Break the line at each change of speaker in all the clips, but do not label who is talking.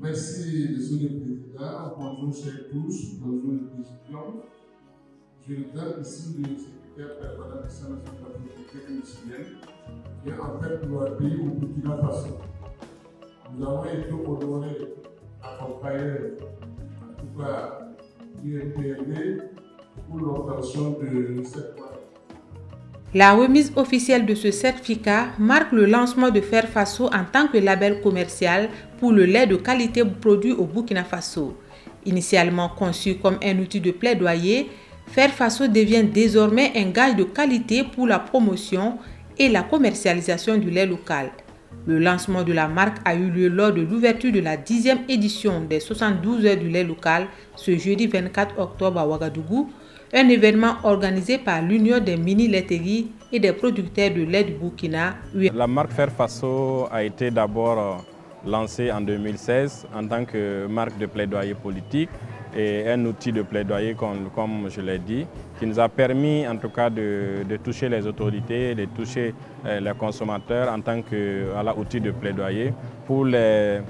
Merci, Monsieur le Président. Bonjour, chers tous. Bonjour, les présidents. Je regarde ici le secrétaire permanent de la Nation africaine industrielle, qui est en fait notre pays au Burkina Faso. Nous avons été honorés, accompagnés, en tout cas, l'UNPLD pour l'obtention de cette marque.
La remise officielle de ce certificat marque le lancement de Fair Faso en tant que label commercial pour le lait de qualité produit au Burkina Faso. Initialement conçu comme un outil de plaidoyer, Fair Faso devient désormais un gage de qualité pour la promotion et la commercialisation du lait local. Le lancement de la marque a eu lieu lors de l'ouverture de la 10e édition des 72 heures du lait local ce jeudi 24 octobre à Ouagadougou, un événement organisé par l'Union des mini-laiteries et des producteurs de lait du Burkina.
La marque Fair Faso a été d'abord lancée en 2016 en tant que marque de plaidoyer politique et un outil de plaidoyer, comme je l'ai dit, qui nous a permis en tout cas de toucher les autorités, de toucher les consommateurs en tant qu'outil de plaidoyer pour les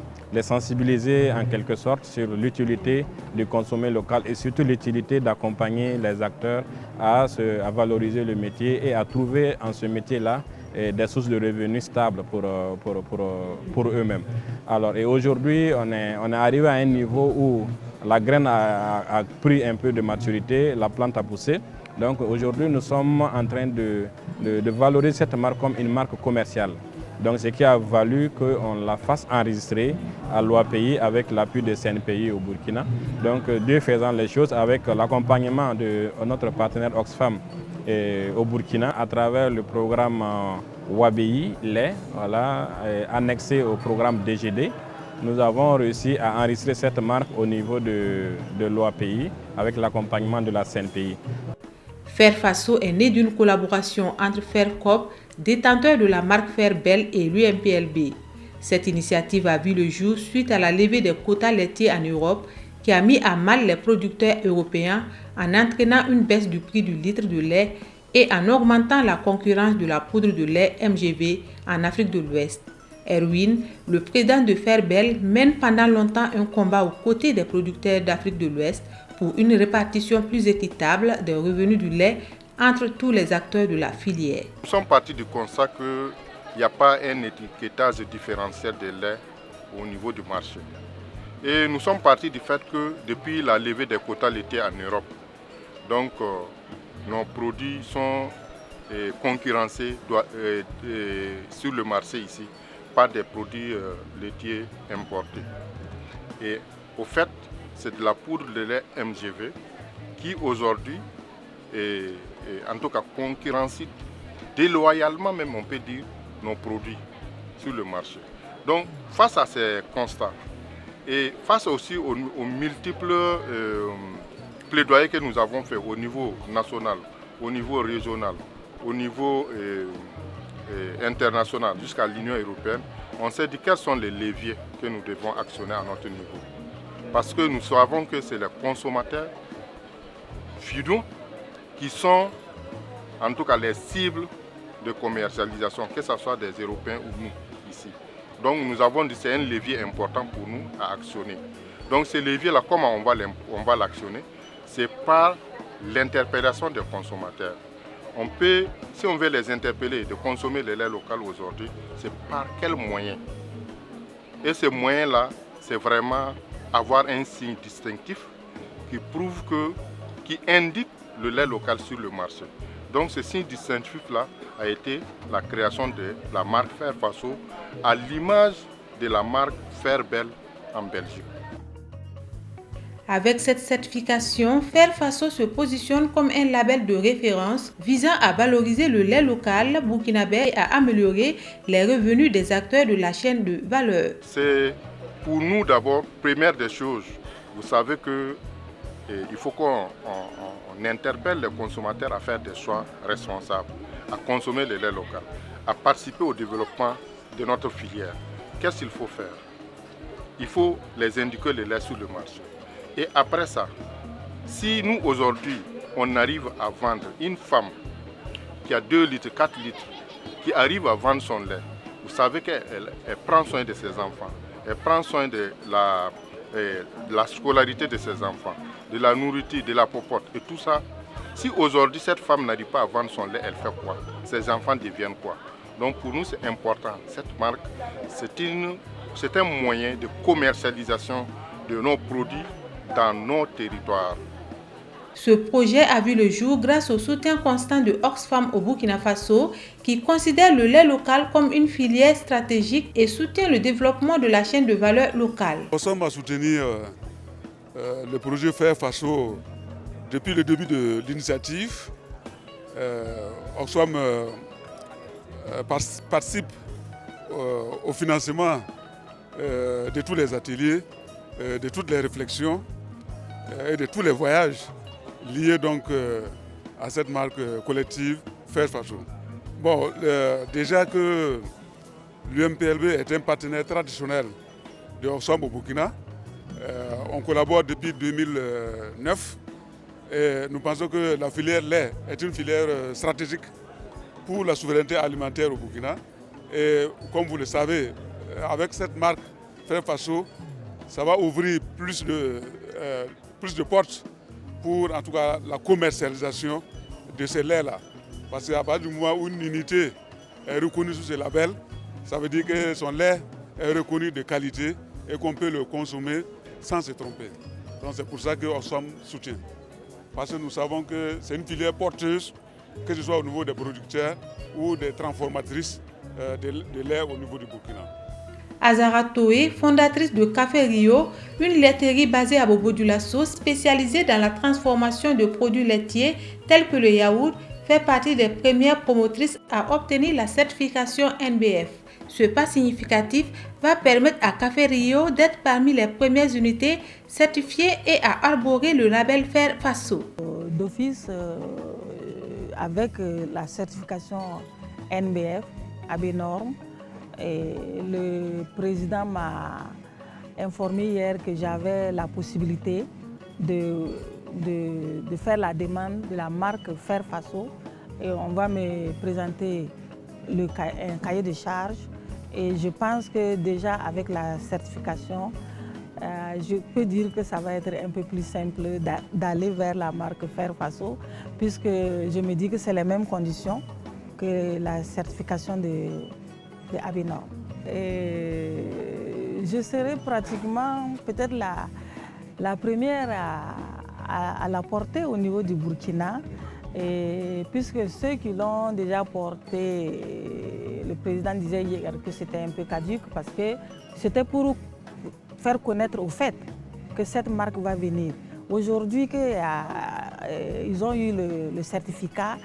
sensibiliser en quelque sorte sur l'utilité de consommer local et surtout l'utilité d'accompagner les acteurs à valoriser le métier et à trouver en ce métier-là des sources de revenus stables pour eux-mêmes. Alors, et aujourd'hui, on est arrivé à un niveau où la graine a pris un peu de maturité, la plante a poussé. Donc aujourd'hui, nous sommes en train de valoriser cette marque comme une marque commerciale. Donc ce qui a valu qu'on la fasse enregistrer à l'OAPI avec l'appui de CNPI au Burkina. Donc Dieu faisant les choses avec l'accompagnement de notre partenaire Oxfam au Burkina à travers le programme WABI, lait, voilà, annexé au programme DGD. Nous avons réussi à enregistrer cette marque au niveau de l'OAPI avec l'accompagnement de la CNPI.
Fair Faso est né d'une collaboration entre Faircorp, détenteur de la marque Fairbel, et l'UNPLB. Cette initiative a vu le jour suite à la levée des quotas laitiers en Europe qui a mis à mal les producteurs européens en entraînant une baisse du prix du litre de lait et en augmentant la concurrence de la poudre de lait MGV en Afrique de l'Ouest. Erwin, le président de Fairbel, mène pendant longtemps un combat aux côtés des producteurs d'Afrique de l'Ouest pour une répartition plus équitable des revenus du lait entre tous les acteurs de la filière.
Nous sommes partis du constat qu'il n'y a pas un étiquetage différentiel des laits au niveau du marché. Et nous sommes partis du fait que depuis la levée des quotas laitiers en Europe, donc nos produits sont concurrencés sur le marché ici par des produits laitiers importés. Et au fait, c'est de la poudre de lait MGV qui aujourd'hui en tout cas concurrencie déloyalement, même on peut dire, nos produits sur le marché. Donc face à ces constats et face aussi aux multiples plaidoyers que nous avons fait au niveau national, au niveau régional, au niveau international jusqu'à l'Union européenne, on s'est dit quels sont les leviers que nous devons actionner à notre niveau. Parce que nous savons que c'est les consommateurs finaux qui sont en tout cas les cibles de commercialisation, que ce soit des Européens ou nous ici. Donc nous avons dit que c'est un levier important pour nous à actionner. Donc ce levier-là, comment on va l'actionner? C'est par l'interpellation des consommateurs. On peut, si on veut les interpeller de consommer le lait local aujourd'hui, c'est par quel moyen? Et ce moyen-là, c'est vraiment avoir un signe distinctif qui prouve qui indique le lait local sur le marché. Donc ce signe distinctif-là a été la création de la marque Fair Faso à l'image de la marque Fairbel en Belgique.
Avec cette certification, Fair Faso se positionne comme un label de référence visant à valoriser le lait local burkinabé et à améliorer les revenus des acteurs de la chaîne de valeur.
C'est pour nous d'abord, première des choses, vous savez que il faut qu'on interpelle les consommateurs à faire des choix responsables, à consommer le lait local, à participer au développement de notre filière. Qu'est-ce qu'il faut faire? Il faut les indiquer le lait sur le marché. Et après ça, si nous aujourd'hui, on arrive à vendre une femme qui a 2 litres, 4 litres, qui arrive à vendre son lait, vous savez qu'elle prend soin de ses enfants, Elle prend soin de la scolarité de ses enfants, de la nourriture, de la popote et tout ça. Si aujourd'hui cette femme n'arrive pas à vendre son lait, elle fait quoi? Ses enfants deviennent quoi? Donc pour nous c'est important. Cette marque, c'est un moyen de commercialisation de nos produits dans nos territoires.
Ce projet a vu le jour grâce au soutien constant de Oxfam au Burkina Faso, qui considère le lait local comme une filière stratégique et soutient le développement de la chaîne de valeur locale.
Oxfam a soutenu le projet Faire Faso depuis le début de l'initiative. Oxfam participe au financement de tous les ateliers, de toutes les réflexions et de tous les voyages liés donc à cette marque collective Faire Faso. Bon, déjà que l'UMPLB est un partenaire traditionnel de Oxfam au Burkina, on collabore depuis 2009 et nous pensons que la filière lait est une filière stratégique pour la souveraineté alimentaire au Burkina. Et comme vous le savez, avec cette marque Faire Faso, ça va ouvrir plus de portes pour en tout cas la commercialisation de ces laits-là. Parce qu'à partir du moment où une unité est reconnue sous ce label, ça veut dire que son lait est reconnu de qualité et qu'on peut le consommer sans se tromper. Donc c'est pour ça qu'on soutient. Parce que nous savons que c'est une filière porteuse, que ce soit au niveau des producteurs ou des transformatrices de lait au niveau du Burkina.
Azara Toé, fondatrice de Café Rio, une laiterie basée à Bobo-Dioulasso spécialisée dans la transformation de produits laitiers tels que le yaourt, fait partie des premières promotrices à obtenir la certification NBF. Ce pas significatif va permettre à Café Rio d'être parmi les premières unités certifiées et à arborer le label Faire Faso.
D'office, avec la certification NBF, ABNORM, et le président m'a informé hier que j'avais la possibilité de faire la demande de la marque Faire Faso et on va me présenter un cahier de charges et je pense que déjà avec la certification, je peux dire que ça va être un peu plus simple d'aller vers la marque Faire Faso puisque je me dis que c'est les mêmes conditions que la certification de ABNORM. Je serai pratiquement peut-être la première à la porter au niveau du Burkina, puisque ceux qui l'ont déjà porté, le président disait hier que c'était un peu caduque parce que c'était pour faire connaître au fait que cette marque va venir. Aujourd'hui qu'ils ont eu le certificat,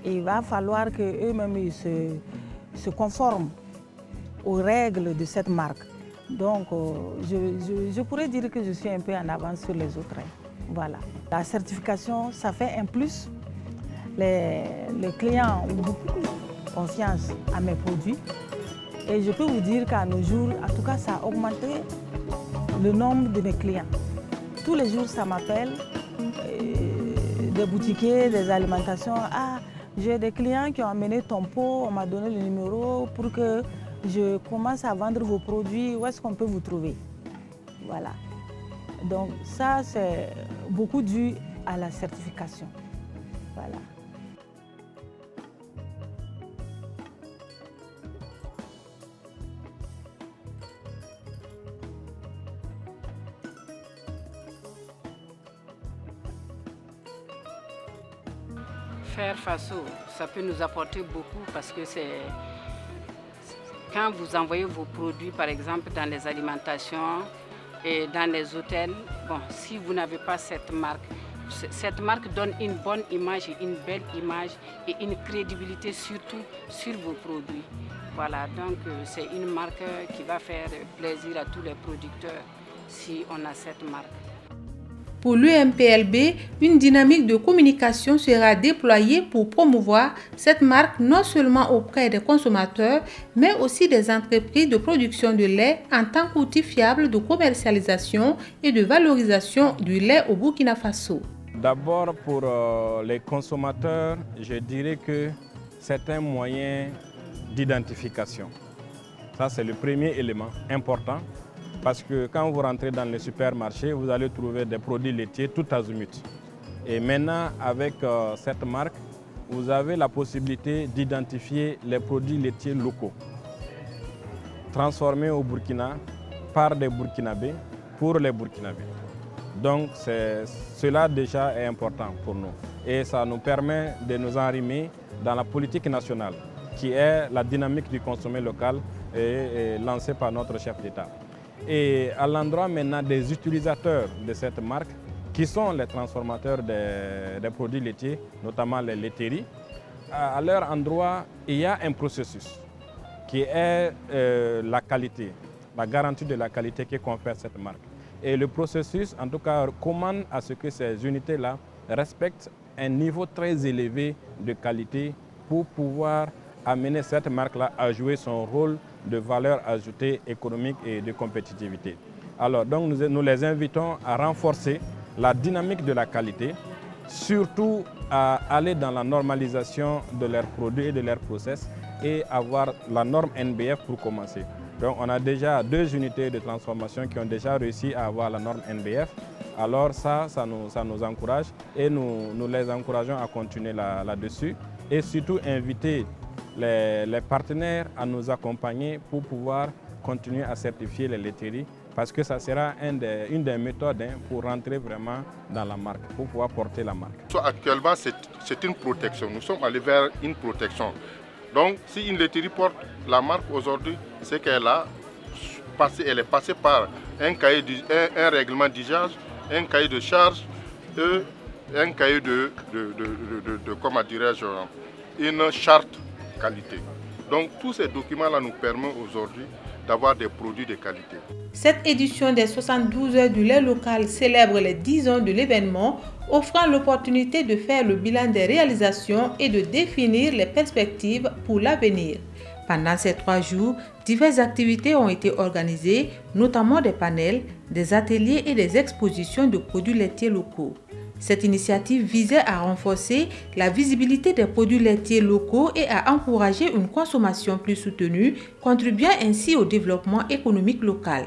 il va falloir qu'eux-mêmes se conforment aux règles de cette marque. Donc, je pourrais dire que je suis un peu en avance sur les autres. Voilà. La certification, ça fait un plus. Les clients ont beaucoup confiance à mes produits. Et je peux vous dire qu'à nos jours, en tout cas, ça a augmenté le nombre de mes clients. Tous les jours, ça m'appelle, des boutiquiers, des alimentations. Ah, j'ai des clients qui ont amené ton pot, on m'a donné le numéro pour que je commence à vendre vos produits, où est-ce qu'on peut vous trouver? Voilà. Donc ça, c'est beaucoup dû à la certification. Voilà.
Faire Faso, ça peut nous apporter beaucoup parce que c'est quand vous envoyez vos produits, par exemple, dans les alimentations et dans les hôtels, bon, si vous n'avez pas cette marque donne une bonne image et une belle image et une crédibilité surtout sur vos produits. Voilà, donc c'est une marque qui va faire plaisir à tous les producteurs si on a cette marque.
Pour l'UMPLB, une dynamique de communication sera déployée pour promouvoir cette marque non seulement auprès des consommateurs, mais aussi des entreprises de production de lait en tant qu'outil fiable de commercialisation et de valorisation du lait au Burkina Faso.
D'abord, pour les consommateurs, je dirais que c'est un moyen d'identification. Ça, c'est le premier élément important. parce que quand vous rentrez dans les supermarchés, vous allez trouver des produits laitiers tout azimut. Et maintenant, avec cette marque, vous avez la possibilité d'identifier les produits laitiers locaux, transformés au Burkina par des Burkinabés pour les Burkinabés. Donc cela déjà est important pour nous et ça nous permet de nous enrhimer dans la politique nationale qui est la dynamique du consommer local et lancée par notre chef d'État. Et à l'endroit maintenant des utilisateurs de cette marque qui sont les transformateurs des produits laitiers, notamment les laiteries, à leur endroit il y a un processus qui est la qualité, la garantie de la qualité que confère cette marque. Et le processus, en tout cas, commande à ce que ces unités-là respectent un niveau très élevé de qualité pour pouvoir amener cette marque-là à jouer son rôle de valeur ajoutée économique et de compétitivité. Alors, donc, nous les invitons à renforcer la dynamique de la qualité, surtout à aller dans la normalisation de leurs produits et de leurs process et avoir la norme NBF pour commencer. Donc on a déjà 2 unités de transformation qui ont déjà réussi à avoir la norme NBF. Alors ça nous encourage et nous les encourageons à continuer là-dessus et surtout inviter les partenaires à nous accompagner pour pouvoir continuer à certifier les laiteries parce que ça sera une des méthodes pour rentrer vraiment dans la marque, pour pouvoir porter la marque.
Actuellement, c'est une protection. Nous sommes allés vers une protection. Donc, si une laiterie porte la marque aujourd'hui, c'est qu'elle est passée par un règlement d'usage, un cahier de charge et un cahier comment dirais-je, une charte qualité. Donc, tous ces documents-là nous permettent aujourd'hui d'avoir des produits de qualité.
Cette édition des 72 heures du lait local célèbre les 10 ans de l'événement, offrant l'opportunité de faire le bilan des réalisations et de définir les perspectives pour l'avenir. Pendant ces 3 jours, diverses activités ont été organisées, notamment des panels, des ateliers et des expositions de produits laitiers locaux. Cette initiative visait à renforcer la visibilité des produits laitiers locaux et à encourager une consommation plus soutenue, contribuant ainsi au développement économique local.